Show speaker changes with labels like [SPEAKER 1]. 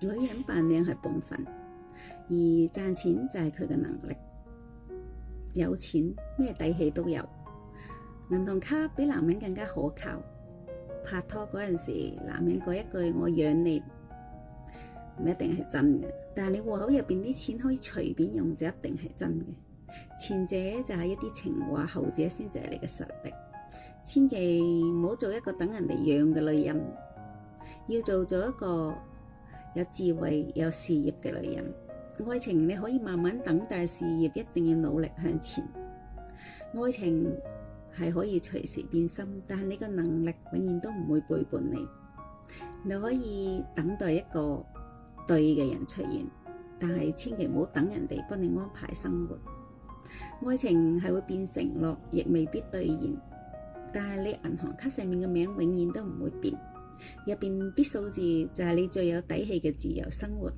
[SPEAKER 1] 女人扮靚係本分，而賺錢就係佢嘅能力。有錢咩底氣都有，銀行卡比男人更加可靠。拍拖嗰陣時，男人講一句我養你，唔一定係真嘅，但係你戶口入邊啲錢可以隨便用，就一定係真嘅。前者就係一啲情話，後者先至係你嘅實力。千祈唔好做一個等人哋養嘅女人，要做一個有智慧、有事業嘅女人。愛情你可以慢慢等，但係事業一定要努力向前。愛情係可以隨時變心，但係你個能力永遠都唔會背叛你。你可以等待一個對嘅人出現，但係千祈唔好等人哋幫你安排生活。愛情係會變承諾，亦未必兌現，但係你銀行卡上面嘅名永遠都唔會變，入邊啲數字就係你最有底氣嘅自由生活。